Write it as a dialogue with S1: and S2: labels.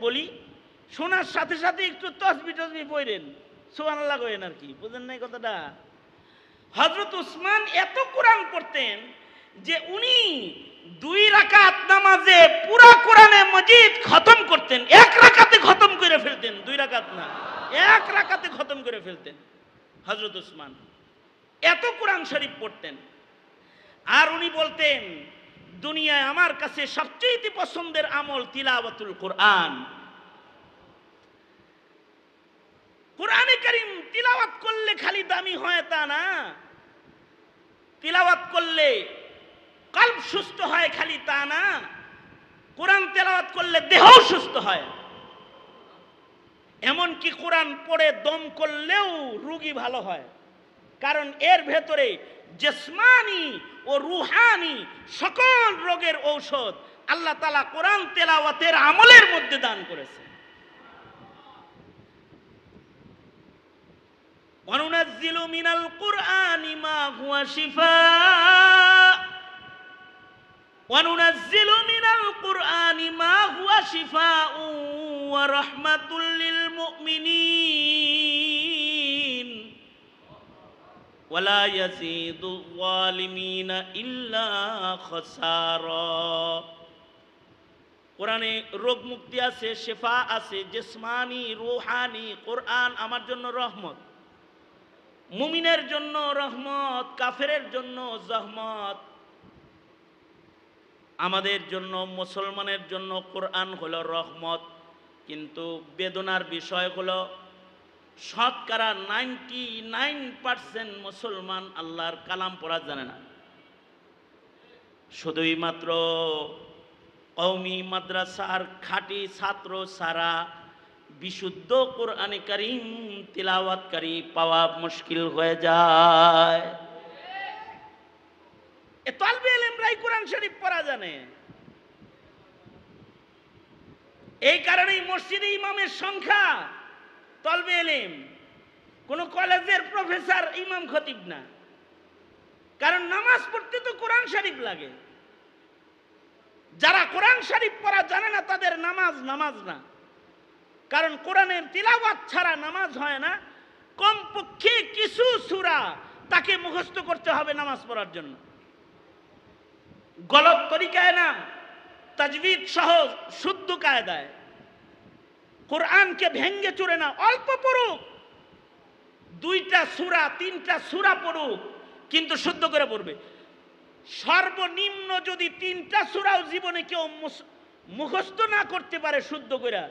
S1: বলি, শোনার সাথে সাথে একটু তসবি টসবি পড়েন, সুবহানাল্লাহ কইেন আর কি, বুঝেন নাই কথাটা? হযরত উসমান এত কোরআন পড়তেন যে উনি 2 রাকাত নামাজে পুরা কোরআনে মজিদ খতম করতেন, 1 রাকাতে খতম করে ফেলতেন। 2 রাকাত না, 1 রাকাতে খতম করে ফেলতেন হযরত উসমান, এত কোরআন শরীফ পড়তেন। আর উনি বলতেন, দুনিয়ায় আমার কাছে সবচেয়ে পছন্দের আমল তিলাওয়াতুল কোরআন। কোরআনে কারীম তিলাওয়াত করলে খালি দামি হয় তা না, তিলাওয়াত করলে কলব সুস্থ হয় খালি তা না, কোরআন তেলাওয়াত করলে দেহও সুস্থ হয়। এমনকি কোরআন পড়ে দম করলেও রোগী ভালো হয়, কারণ এর ভেতরে জিসমানি ও রুহানি সকল রোগের ঔষধ আল্লাহ তাআলা কোরআন তেলাওয়াতের আমলের মধ্যে দান করেছে। ওয়ানুনাজ্জিলু মিনাল কুরআনি মা হুয়া শিফাء ওয়ানুনাজ্জিলু মিনাল কুরআনি মা হুয়া শিফাء ওয়া রাহমাতুল লিল মুমিনিন ওয়ালা ইয়াজিদুয যালিমিনা ইল্লা খাসারা। কোরআনে রোগ মুক্তি আছে, শিফা আছে, জিসমানি রুহানি। কোরআন আমার জন্য রহমত, মুমিনের জন্য রহমত, কাফেরের জন্য জহমত। আমাদের জন্য, মুসলমানের জন্য কোরআন হলো রহমত, কিন্তু বেদনার বিষয় হলো শতকরা 99% মুসলমান আল্লাহর কালাম পড়া জানে না। শুধুই মাত্র কওমি মাদ্রাসার খাঁটি ছাত্র ছাড়া বিশুদ্ধ কোরআনে কারীম তিলাওয়াতকারী পাওয়া মুশকিল হয়ে যায়। এ তালবে ইলমরাই কোরআন শরীফ পড়া জানে। এই কারণেই মসজিদে ইমামের সংখ্যা তালবে ইলম, কোন কলেজের প্রফেসর ইমাম খতিব না, কারণ নামাজ পড়তে তো কোরআন শরীফ লাগে। যারা কোরআন শরীফ পড়া জানে না তাদের নামাজ না, কারণ কোরআনের তিলাওয়াত ছাড়া নামাজ হয় না। কমপক্ষে কিছু সূরা তাকে মুখস্থ করতে হবে নামাজ পড়ার জন্য। গলত তরিকায় না, তাজবিদ সহ শুদ্ধ কায়দায়। কোরআনকে ভেঙ্গে চুরে না, অল্প পড়ুক, 2টা সূরা 3টা সূরা পড়ুক, কিন্তু শুদ্ধ করে পড়বে। সর্বনিম্ন যদি 3টা সূরাও জীবনে কেউ মুখস্থ না করতে পারে শুদ্ধ করে,